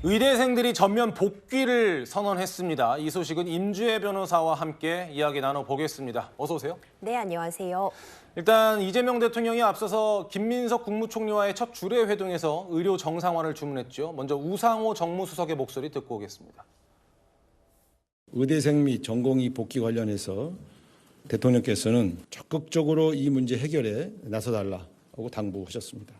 의대생들이 전면 복귀를 선언했습니다. 이 소식은 임주혜 변호사와 함께 이야기 나눠보겠습니다. 어서 오세요. 네, 안녕하세요. 일단 이재명 대통령이 앞서서 김민석 국무총리와의 첫 주례 회동에서 의료 정상화를 주문했죠. 먼저 우상호 정무수석의 목소리 듣고 오겠습니다. 의대생 및 전공의 복귀 관련해서 대통령께서는 적극적으로 이 문제 해결에 나서달라고 당부하셨습니다.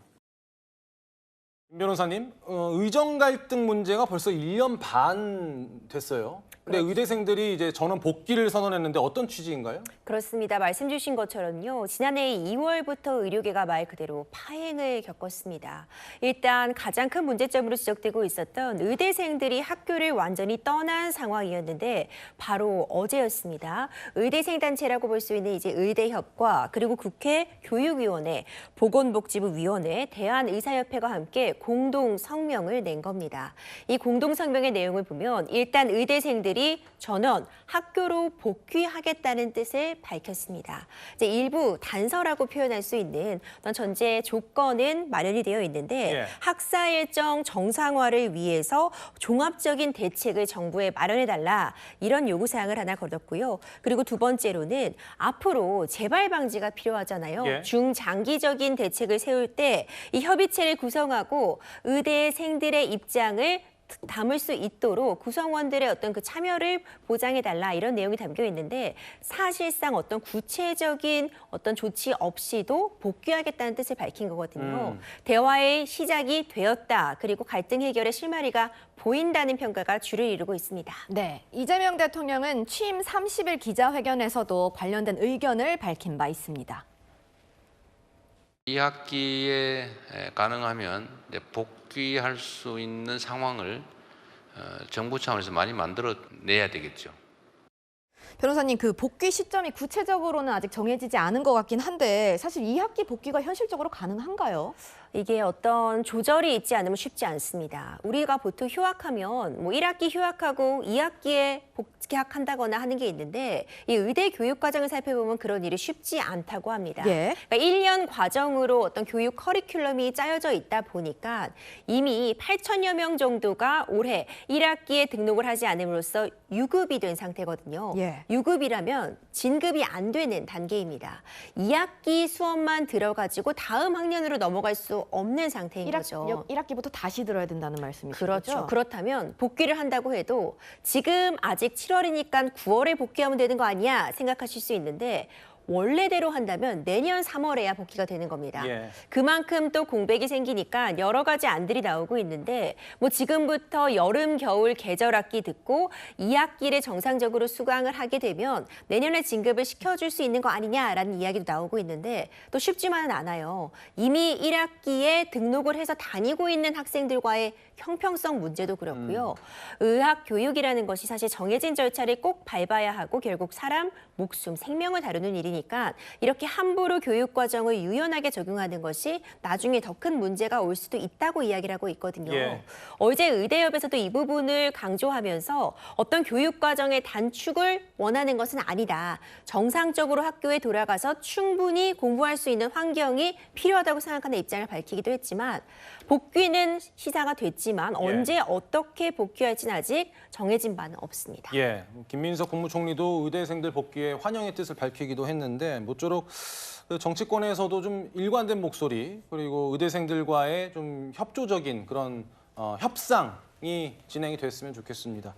김 변호사님, 의정 갈등 문제가 벌써 1년 반 됐어요. 근데 의대생들이 이제 전원 복귀를 선언했는데 어떤 취지인가요? 그렇습니다. 말씀 주신 것처럼요. 지난해 2월부터 의료계가 말 그대로 파행을 겪었습니다. 일단 가장 큰 문제점으로 지적되고 있었던 의대생들이 학교를 완전히 떠난 상황이었는데 바로 어제였습니다. 의대생 단체라고 볼 수 있는 이제 의대협과 그리고 국회 교육위원회, 보건복지부위원회, 대한의사협회가 함께 공동 성명을 낸 겁니다. 이 공동 성명의 내용을 보면 일단 의대생들이 전원 학교로 복귀하겠다는 뜻을 밝혔습니다. 이제 일부 단서라고 표현할 수 있는 어떤 전제 조건은 마련이 되어 있는데 학사 일정 정상화를 위해서 종합적인 대책을 정부에 마련해달라 이런 요구사항을 하나 걸었고요. 그리고 두 번째로는 앞으로 재발 방지가 필요하잖아요. 중장기적인 대책을 세울 때 이 협의체를 구성하고 의대생들의 입장을 담을 수 있도록 구성원들의 어떤 그 참여를 보장해달라 이런 내용이 담겨 있는데 사실상 어떤 구체적인 어떤 조치 없이도 복귀하겠다는 뜻을 밝힌 거거든요. 대화의 시작이 되었다. 그리고 갈등 해결의 실마리가 보인다는 평가가 주를 이루고 있습니다. 네, 이재명 대통령은 취임 30일 기자회견에서도 관련된 의견을 밝힌 바 있습니다. 2학기에 가능하면 이제 복귀할 수 있는 상황을 정부 차원에서 많이 만들어내야 되겠죠. 변호사님, 그 복귀 시점이 구체적으로는 아직 정해지지 않은 것 같긴 한데 사실 2학기 복귀가 현실적으로 가능한가요? 이게 어떤 조절이 있지 않으면 쉽지 않습니다. 우리가 보통 휴학하면 뭐 1학기 휴학하고 2학기에 복귀학한다거나 하는 게 있는데 이 의대 교육 과정을 살펴보면 그런 일이 쉽지 않다고 합니다. 그러니까 1년 과정으로 어떤 교육 커리큘럼이 짜여져 있다 보니까 이미 8천여 명 정도가 올해 1학기에 등록을 하지 않음으로써 유급이 된 상태거든요. 유급이라면 진급이 안 되는 단계입니다. 2학기 수업만 들어가지고 다음 학년으로 넘어갈 수 없는 상태인 거죠. 1학기부터 다시 들어야 된다는 말씀이시죠? 그렇죠. 그렇다면 복귀를 한다고 해도 지금 아직 7월이니까 9월에 복귀하면 되는 거 아니야 생각하실 수 있는데 원래대로 한다면 내년 3월에야 복귀가 되는 겁니다. 그만큼 또 공백이 생기니까 여러 가지 안들이 나오고 있는데 뭐 지금부터 여름, 겨울 계절 학기 듣고 2학기를 정상적으로 수강을 하게 되면 내년에 진급을 시켜줄 수 있는 거 아니냐라는 이야기도 나오고 있는데 또 쉽지만은 않아요. 이미 1학기에 등록을 해서 다니고 있는 학생들과의 형평성 문제도 그렇고요. 의학 교육이라는 것이 사실 정해진 절차를 꼭 밟아야 하고 결국 사람, 목숨, 생명을 다루는 일이니까 이렇게 함부로 교육 과정을 유연하게 적용하는 것이 나중에 더 큰 문제가 올 수도 있다고 이야기를 하고 있거든요. 어제 의대협에서도 이 부분을 강조하면서 어떤 교육 과정의 단축을 원하는 것은 아니다. 정상적으로 학교에 돌아가서 충분히 공부할 수 있는 환경이 필요하다고 생각하는 입장을 밝히기도 했지만 복귀는 시사가 됐지만 언제 어떻게 복귀할지는 아직 정해진 바는 없습니다. 김민석 국무총리도 의대생들 복귀에 환영의 뜻을 밝히기도 했는데 모쪼록 정치권에서도 좀 일관된 목소리 그리고 의대생들과의 좀 협조적인 그런 협상이 진행이 됐으면 좋겠습니다.